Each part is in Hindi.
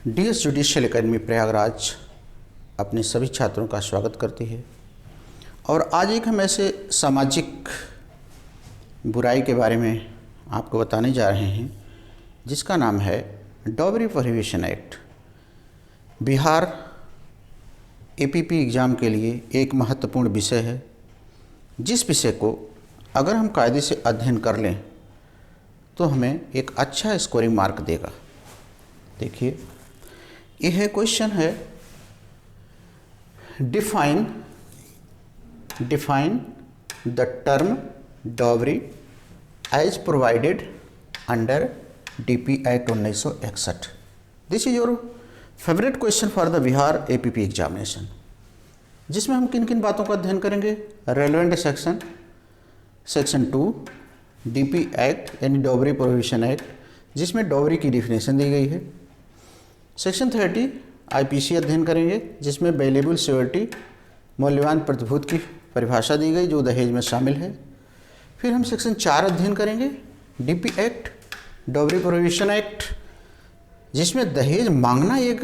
डीएस जुडिशियल एकेडमी प्रयागराज अपने सभी छात्रों का स्वागत करती है और आज एक हम ऐसे सामाजिक बुराई के बारे में आपको बताने जा रहे हैं जिसका नाम है dowry prohibition act. Bihar APP exam के लिए एक महत्वपूर्ण विषय है, जिस विषय को अगर हम कायदे से अध्ययन कर लें तो हमें एक अच्छा स्कोरिंग मार्क देगा। देखिए, यह क्वेश्चन है, define the term dowry as provided under DP act 1961। This is your favourite question for the Bihar APP examination, जिसमें हम किन किन बातों का अध्ययन करेंगे। रेलेवेंट सेक्शन 2 डीपी एक्ट यानी डॉवरी प्रोहिबिशन एक्ट, जिसमें डॉवरी की डिफिनेशन दी गई है। सेक्शन 30 आईपीसी अध्ययन करेंगे, जिसमें वैल्यूएबल सिक्योरिटी मूल्यवान प्रतिभूति की परिभाषा दी गई जो दहेज में शामिल है। फिर हम सेक्शन 4 अध्ययन करेंगे DP act dowry prohibition act, जिसमें दहेज मांगना एक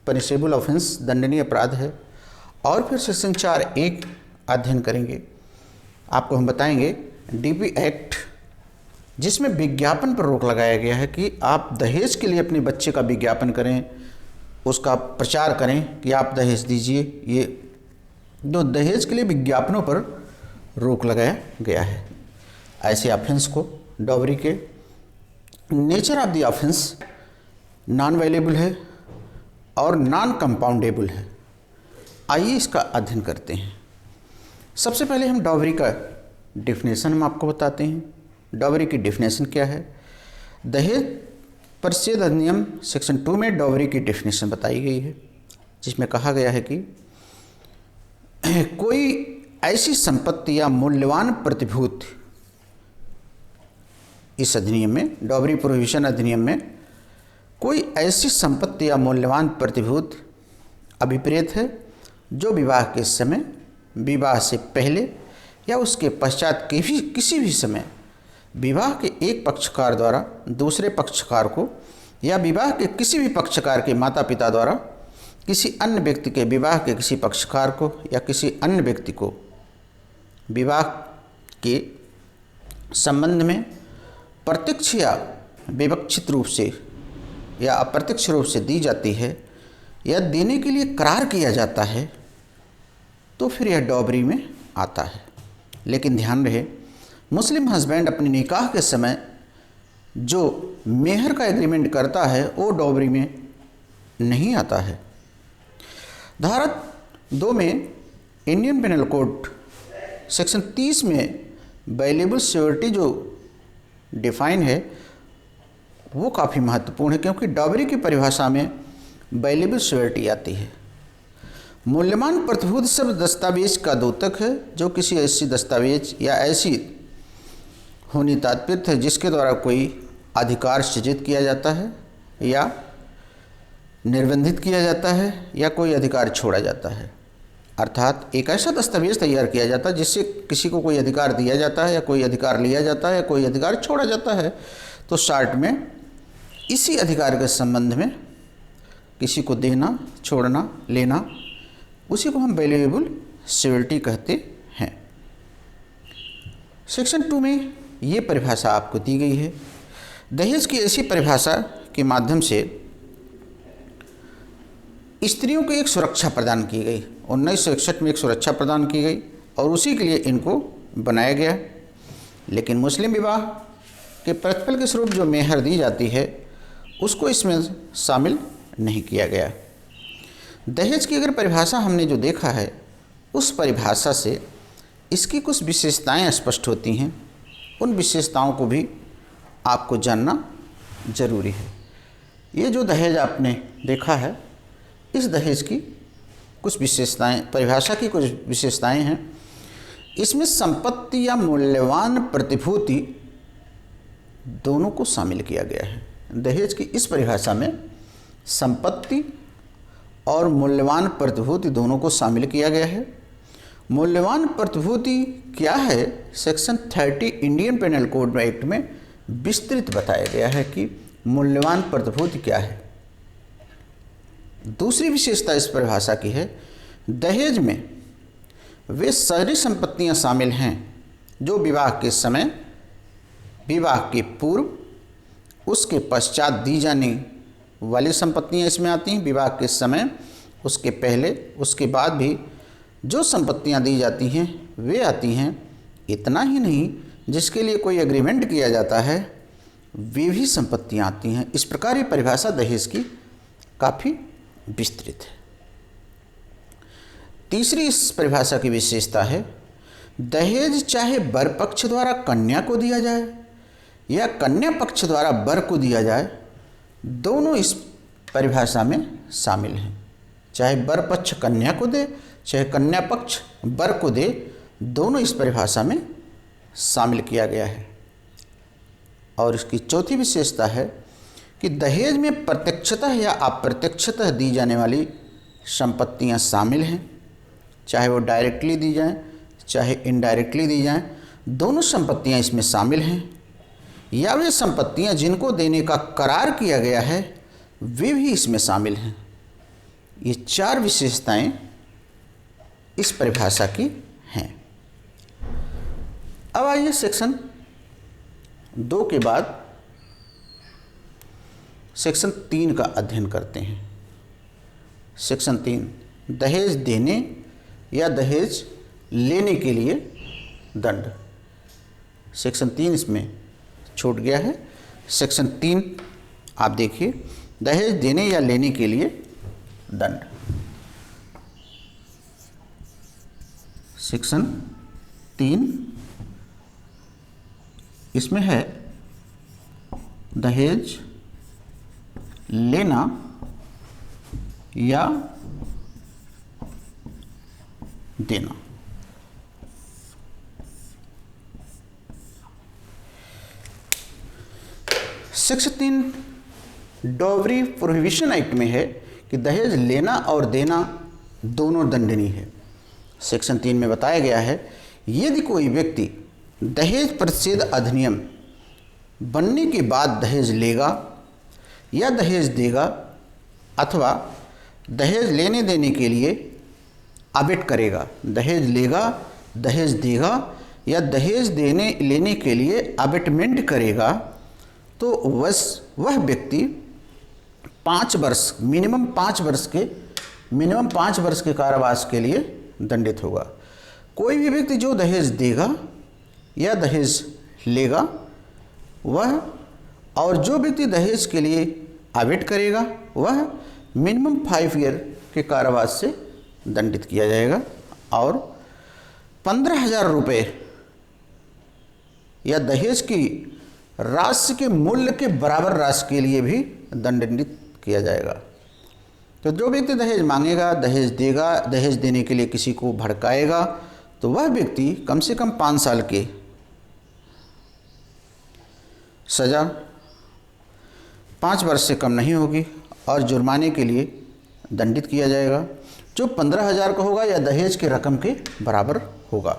पनिशेबल ऑफेंस दंडनीय अपराध है। और फिर सेक्शन 4(1) अध्ययन करेंगे। आपको हम बताएंगे डीपी एक्ट, जिसमें विज्ञापन पर रोक लगाया गया है कि आप दहेज के लिए अपने बच्चे का विज्ञापन करें, उसका प्रचार करें कि आप दहेज दीजिए। ये दो दहेज के लिए विज्ञापनों पर रोक लगाया गया है। ऐसे ऑफेंस को डॉवरी के nature of the offence non वेलेबल है और नॉन कंपाउंडेबल है। आइए इसका अध्ययन करते हैं। सबसे पहले हम डॉवरी का डिफिनेशन हम आपको बताते हैं। डॉवरी की डिफिनेशन क्या है। दहेज परिच्छेद अधिनियम सेक्शन 2 में डॉवरी की डिफिनेशन बताई गई है, जिसमें कहा गया है कि कोई ऐसी संपत्ति या मूल्यवान प्रतिभूति, इस अधिनियम में डॉवरी प्रोहिबिशन अधिनियम में कोई ऐसी संपत्ति या मूल्यवान प्रतिभूति अभिप्रेत है जो विवाह के समय, विवाह से पहले या उसके पश्चात किसी भी समय विवाह के एक पक्षकार द्वारा दूसरे पक्षकार को या विवाह के किसी भी पक्षकार के माता पिता द्वारा किसी अन्य व्यक्ति के विवाह के किसी पक्षकार को या किसी अन्य व्यक्ति को विवाह के संबंध में प्रत्यक्ष या विवक्षित रूप से या अप्रत्यक्ष रूप से दी जाती है या देने के लिए करार किया जाता है, तो फिर यह डॉवरी में आता है। लेकिन ध्यान रहे, मुस्लिम हस्बैंड अपने निकाह के समय जो मेहर का एग्रीमेंट करता है वो डॉवरी में नहीं आता है। धारा 2 में इंडियन पेनल कोड सेक्शन 30 में वैल्यूएबल सिक्योरिटी जो डिफाइन है वो काफ़ी महत्वपूर्ण है, क्योंकि डॉवरी की परिभाषा में वैल्यूएबल सिक्योरिटी आती है। मूल्यवान प्रतिभूति शब्द दस्तावेज का द्योतक है जो किसी ऐसी दस्तावेज या ऐसी होनी तात्पर्य है जिसके द्वारा कोई अधिकार सृजित किया जाता है या निर्बंधित किया जाता है या कोई अधिकार छोड़ा जाता है। अर्थात एक ऐसा दस्तावेज तैयार किया जाता है जिससे किसी को कोई अधिकार दिया जाता है या कोई अधिकार लिया जाता है या कोई अधिकार छोड़ा जाता है। तो शॉर्ट में इसी अधिकार के संबंध में किसी को देना, छोड़ना, लेना, उसी को हम वैल्यूएबल सिक्योरिटी कहते हैं। सेक्शन 2 में ये परिभाषा आपको दी गई है। दहेज की ऐसी परिभाषा के माध्यम से स्त्रियों को एक सुरक्षा प्रदान की गई। 1961 में एक सुरक्षा प्रदान की गई और उसी के लिए इनको बनाया गया। लेकिन मुस्लिम विवाह के प्रतिफल के स्वरूप जो मेहर दी जाती है उसको इसमें शामिल नहीं किया गया। दहेज की अगर परिभाषा हमने जो देखा है, उस परिभाषा से इसकी कुछ विशेषताएं स्पष्ट होती हैं। उन विशेषताओं को भी आपको जानना जरूरी है। ये जो दहेज आपने देखा है, इस दहेज की कुछ विशेषताएं, परिभाषा की कुछ विशेषताएं हैं। इसमें संपत्ति या मूल्यवान प्रतिभूति दोनों को शामिल किया गया है। दहेज की इस परिभाषा में संपत्ति और मूल्यवान प्रतिभूति दोनों को शामिल किया गया है। मूल्यवान प्रतिभूति क्या है, section 30 Indian penal code act में विस्तृत बताया गया है कि मूल्यवान प्रतिभूति क्या है। दूसरी विशेषता इस परिभाषा की है, दहेज में वे सारी संपत्तियां शामिल हैं जो विवाह के समय, विवाह के पूर्व, उसके पश्चात दी जाने वाली संपत्तियां इसमें आती हैं। विवाह के समय, उसके पहले, उसके बाद भी जो संपत्तियां दी जाती हैं वे आती हैं। इतना ही नहीं, जिसके लिए कोई एग्रीमेंट किया जाता है वे भी संपत्तियां आती हैं। इस प्रकार ये परिभाषा दहेज की काफ़ी विस्तृत है। तीसरी इस परिभाषा की विशेषता है, दहेज चाहे वर पक्ष द्वारा कन्या को दिया जाए या कन्या पक्ष द्वारा वर को दिया जाए, दोनों इस परिभाषा में शामिल हैं। चाहे वर पक्ष कन्या को दे, चाहे कन्या पक्ष वर को दे, दोनों इस परिभाषा में शामिल किया गया है। और इसकी चौथी विशेषता है कि दहेज में प्रत्यक्षतः या अप्रत्यक्षतः दी जाने वाली संपत्तियां शामिल हैं। चाहे वो डायरेक्टली दी जाएं, चाहे इनडायरेक्टली दी जाएं, दोनों संपत्तियां इसमें शामिल हैं। या वे संपत्तियां जिनको देने का करार किया गया है वे भी इसमें शामिल हैं। ये चार विशेषताएं इस परिभाषा की हैं। अब आइए सेक्शन 2 के बाद सेक्शन 3 का अध्ययन करते हैं। सेक्शन 3, दहेज देने या दहेज लेने के लिए दंड। सेक्शन 3 इसमें छूट गया है। सेक्शन 3 आप देखिए, दहेज देने या लेने के लिए दंड। सेक्शन 3 इसमें है दहेज लेना या देना। सेक्शन 3 डॉवरी प्रोहिबिशन एक्ट में है कि दहेज लेना और देना दोनों दंडनीय है। सेक्शन 3 में बताया गया है, यदि कोई व्यक्ति दहेज प्रतिषेध अधिनियम बनने के बाद दहेज लेगा या दहेज देगा अथवा दहेज लेने देने के लिए आवेट करेगा, दहेज लेगा, दहेज देगा या दहेज देने लेने के लिए आवेटमेंट करेगा, तो वह व्यक्ति 5 वर्ष मिनिमम 5 वर्ष के कारावास के लिए दंडित होगा। कोई भी व्यक्ति जो दहेज देगा या दहेज लेगा वह, और जो व्यक्ति दहेज के लिए आवेट करेगा वह मिनिमम 5 ईयर के कारावास से दंडित किया जाएगा और 15,000 रुपये या दहेज की राशि के मूल्य के बराबर राशि के लिए भी दंडित किया जाएगा। तो जो व्यक्ति दहेज मांगेगा, दहेज देगा, दहेज देने के लिए किसी को भड़काएगा, तो वह व्यक्ति कम से कम 5 साल की सज़ा, 5 वर्ष से कम नहीं होगी और जुर्माने के लिए दंडित किया जाएगा, जो 15,000 का होगा या दहेज की रकम के बराबर होगा।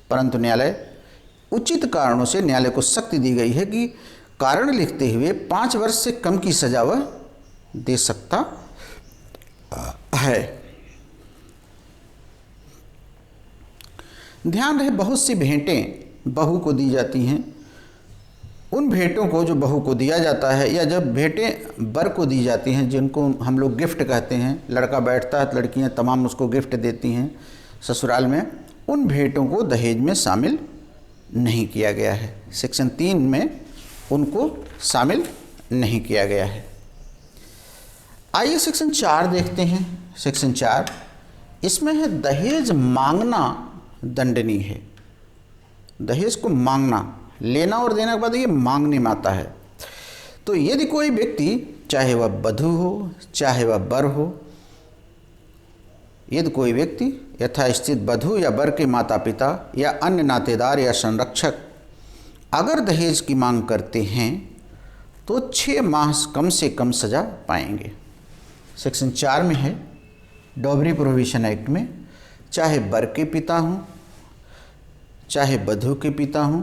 परंतु न्यायालय उचित कारणों से न्यायालय को सख्ती दी गई है कि कारण लिखते हुए 5 वर्ष से कम की सजा वह दे सकता है। ध्यान रहे, बहुत सी भेंटें बहू को दी जाती हैं। उन भेंटों को जो बहू को दिया जाता है या जब भेंटें वर को दी जाती हैं, जिनको हम लोग गिफ्ट कहते हैं, लड़का बैठता है तो लड़कियां तमाम उसको गिफ्ट देती हैं ससुराल में, उन भेंटों को दहेज में शामिल नहीं किया गया है। सेक्शन 3 में उनको शामिल नहीं किया गया है। आइए सेक्शन 4 देखते हैं। सेक्शन 4 इसमें है दहेज मांगना दंडनीय है। दहेज को मांगना, लेना और देने के बाद ये मांगने में आता है। तो यदि कोई व्यक्ति, चाहे वह वधू हो चाहे वह वर हो, यदि कोई व्यक्ति यथास्थित वधू या वर के माता पिता या अन्य नातेदार या संरक्षक अगर दहेज की मांग करते हैं तो 6 माह कम से कम सजा पाएंगे। सेक्शन 4 में है डॉवरी प्रोहिबिशन एक्ट में, चाहे वर के पिता हों, चाहे वधू के पिता हों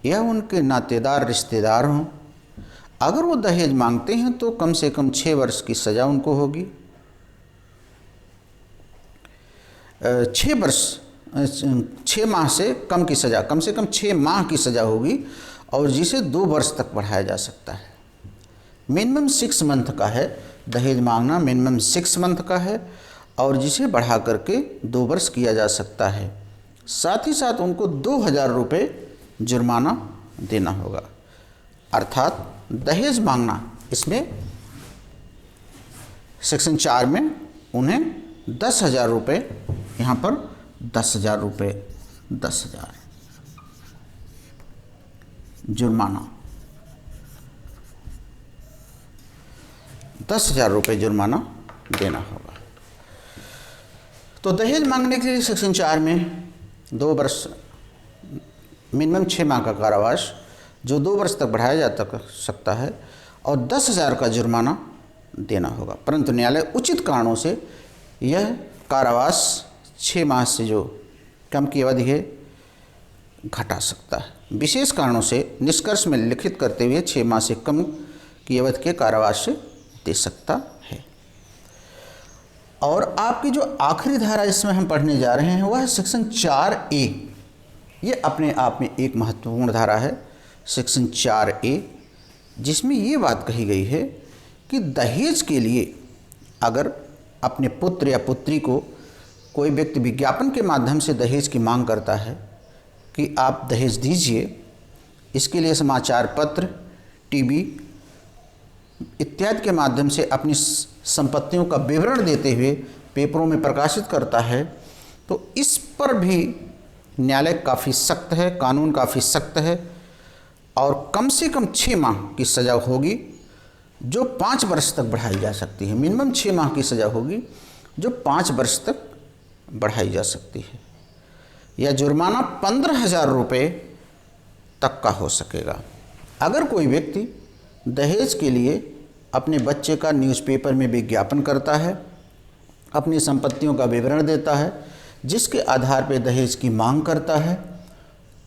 या उनके नातेदार रिश्तेदार हों, अगर वो दहेज मांगते हैं तो कम से कम 6 वर्ष की सज़ा उनको होगी। 6 माह से कम की सज़ा, कम से कम 6 माह की सज़ा होगी और जिसे 2 वर्ष तक बढ़ाया जा सकता है। मिनिमम 6 मंथ का है, दहेज मांगना मिनिमम 6 मंथ का है और जिसे बढ़ा करके 2 वर्ष किया जा सकता है। साथ ही साथ उनको 2000 रुपये जुर्माना देना होगा। अर्थात दहेज मांगना, इसमें सेक्शन 4 में उन्हें 10,000 रुपये, यहाँ पर 10,000 रुपये, 10,000 जुर्माना, 10,000 रुपये जुर्माना देना होगा। तो दहेज मांगने के लिए सेक्शन 4 में 2 वर्ष, मिनिमम 6 माह का कारावास जो 2 वर्ष तक बढ़ाया जा सकता है और 10,000 का जुर्माना देना होगा। परंतु न्यायालय उचित कारणों से यह कारावास 6 माह से जो कम की अवधि है घटा सकता है। विशेष कारणों से निष्कर्ष में लिखित करते हुए 6 माह से कम की अवधि के कारावास से दे सकता है। और आपकी जो आखिरी धारा इसमें हम पढ़ने जा रहे हैं वह है सेक्शन 4A। ये अपने आप में एक महत्वपूर्ण धारा है, सेक्शन 4A, जिसमें ये बात कही गई है कि दहेज के लिए अगर अपने पुत्र या पुत्री को कोई व्यक्ति विज्ञापन के माध्यम से दहेज की मांग करता है कि आप दहेज दीजिए, इसके लिए समाचार पत्र, टीवी इत्यादि के माध्यम से अपनी संपत्तियों का विवरण देते हुए पेपरों में प्रकाशित करता है, तो इस पर भी न्यायालय काफ़ी सख्त है, कानून काफ़ी सख्त है और कम से कम 6 माह की सज़ा होगी जो 5 वर्ष तक बढ़ाई जा सकती है। मिनिमम 6 माह की सज़ा होगी जो 5 वर्ष तक बढ़ाई जा सकती है। यह जुर्माना 15,000 रुपये तक का हो सकेगा। अगर कोई व्यक्ति दहेज के लिए अपने बच्चे का न्यूज़पेपर में विज्ञापन करता है, अपनी संपत्तियों का विवरण देता है, जिसके आधार पर दहेज की मांग करता है,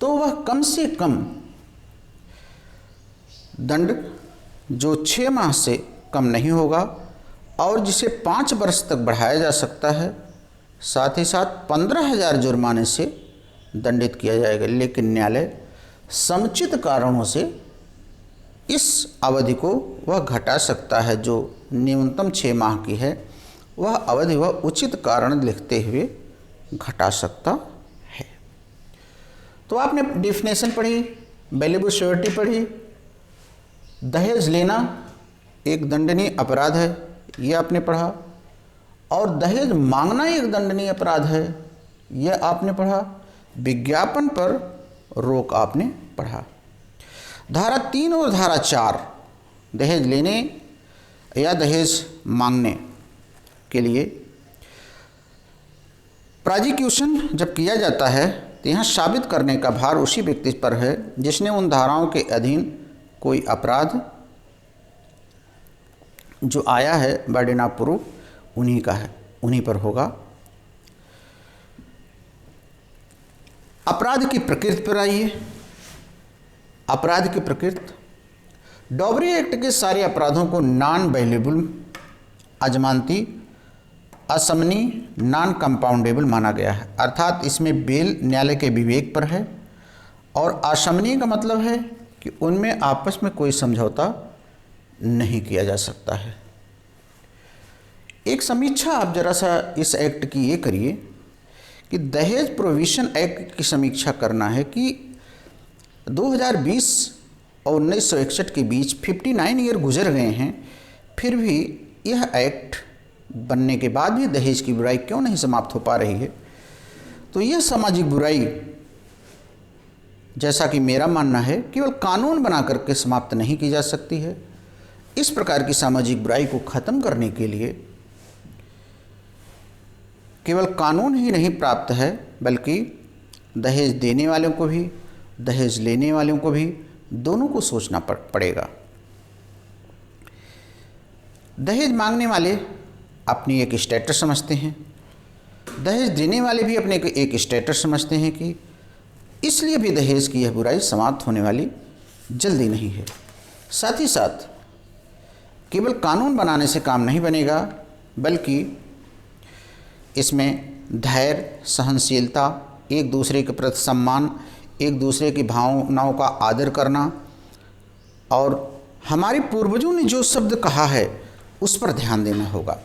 तो वह कम से कम दंड जो 6 माह से कम नहीं होगा और जिसे 5 वर्ष तक बढ़ाया जा सकता है, साथ ही साथ 15,000 जुर्माने से दंडित किया जाएगा। लेकिन न्यायालय समुचित कारणों से इस अवधि को वह घटा सकता है, जो न्यूनतम 6 माह की है वह अवधि वह उचित कारण लिखते हुए घटा सकता है। तो आपने डिफिनेशन पढ़ी, वैल्यूएबल श्योरिटी पढ़ी, दहेज लेना एक दंडनीय अपराध है यह आपने पढ़ा, और दहेज मांगना एक दंडनीय अपराध है यह आपने पढ़ा, विज्ञापन पर रोक आपने पढ़ा। धारा 3 और धारा 4 दहेज लेने या दहेज मांगने के लिए प्रोसिक्यूशन जब किया जाता है तो यहाँ साबित करने का भार उसी व्यक्ति पर है जिसने उन धाराओं के अधीन कोई अपराध जो आया है, बर्डन ऑफ प्रूफ उन्हीं का है, उन्हीं पर होगा। अपराध की प्रकृति पर आइए। अपराध की प्रकृति, डॉबरी एक्ट के सारे अपराधों को नॉन बेलेबल, अजमानती, असमनी, नॉन कंपाउंडेबल माना गया है। अर्थात इसमें बेल न्यायालय के विवेक पर है और असमनी का मतलब है कि उनमें आपस में कोई समझौता नहीं किया जा सकता है। एक समीक्षा आप जरा सा इस एक्ट की ये करिए कि दहेज प्रोविशन एक्ट की समीक्षा करना है कि 2020 और 1961 के बीच 59 ईयर गुजर गए हैं, फिर भी यह एक्ट बनने के बाद भी दहेज की बुराई क्यों नहीं समाप्त हो पा रही है। तो यह सामाजिक बुराई, जैसा कि मेरा मानना है, केवल कानून बना करके समाप्त नहीं की जा सकती है। इस प्रकार की सामाजिक बुराई को ख़त्म करने के लिए केवल कानून ही नहीं प्राप्त है, बल्कि दहेज देने वालों को भी, दहेज लेने वालों को भी, दोनों को सोचना पड़ेगा। दहेज मांगने वाले अपनी एक स्टेटस समझते हैं, दहेज देने वाले भी अपने एक स्टेटस समझते हैं कि इसलिए भी दहेज की यह बुराई समाप्त होने वाली जल्दी नहीं है। साथ ही साथ केवल कानून बनाने से काम नहीं बनेगा, बल्कि इसमें धैर्य, सहनशीलता, एक दूसरे के प्रति सम्मान, एक दूसरे की भावनाओं का आदर करना और हमारे पूर्वजों ने जो शब्द कहा है उस पर ध्यान देना होगा।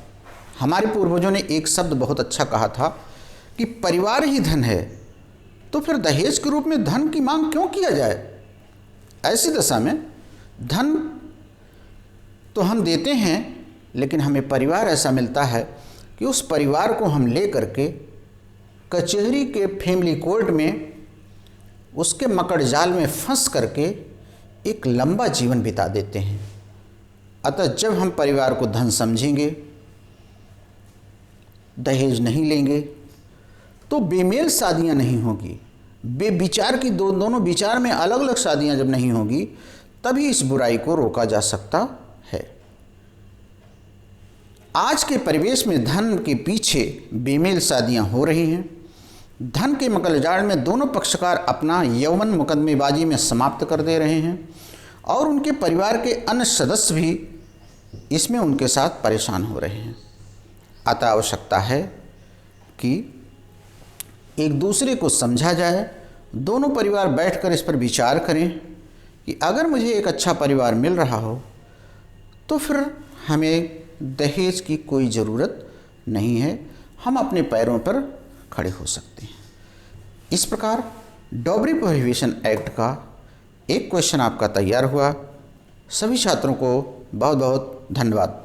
हमारे पूर्वजों ने एक शब्द बहुत अच्छा कहा था कि परिवार ही धन है, तो फिर दहेज के रूप में धन की मांग क्यों किया जाए। ऐसी दशा में धन तो हम देते हैं, लेकिन हमें परिवार ऐसा मिलता है कि उस परिवार को हम ले करके कचहरी के फैमिली कोर्ट में उसके मकड़ जाल में फंस करके एक लंबा जीवन बिता देते हैं। अतः जब हम परिवार को धन समझेंगे, दहेज नहीं लेंगे, तो बेमेल शादियां नहीं होगी। बेविचार की दोनों विचार में अलग अलग शादियां जब नहीं होगी, तभी इस बुराई को रोका जा सकता है। आज के परिवेश में धन के पीछे बेमेल शादियां हो रही हैं। धन के मकड़जाल में दोनों पक्षकार अपना यौवन मुकदमेबाजी में समाप्त कर दे रहे हैं और उनके परिवार के अन्य सदस्य भी इसमें उनके साथ परेशान हो रहे हैं। अतः आवश्यकता है कि एक दूसरे को समझा जाए, दोनों परिवार बैठकर इस पर विचार करें कि अगर मुझे एक अच्छा परिवार मिल रहा हो तो फिर हमें दहेज की कोई ज़रूरत नहीं है, हम अपने पैरों पर खड़े हो सकते हैं। इस प्रकार डॉबरी प्रोहिबिशन एक्ट का एक क्वेश्चन आपका तैयार हुआ। सभी छात्रों को बहुत बहुत धन्यवाद।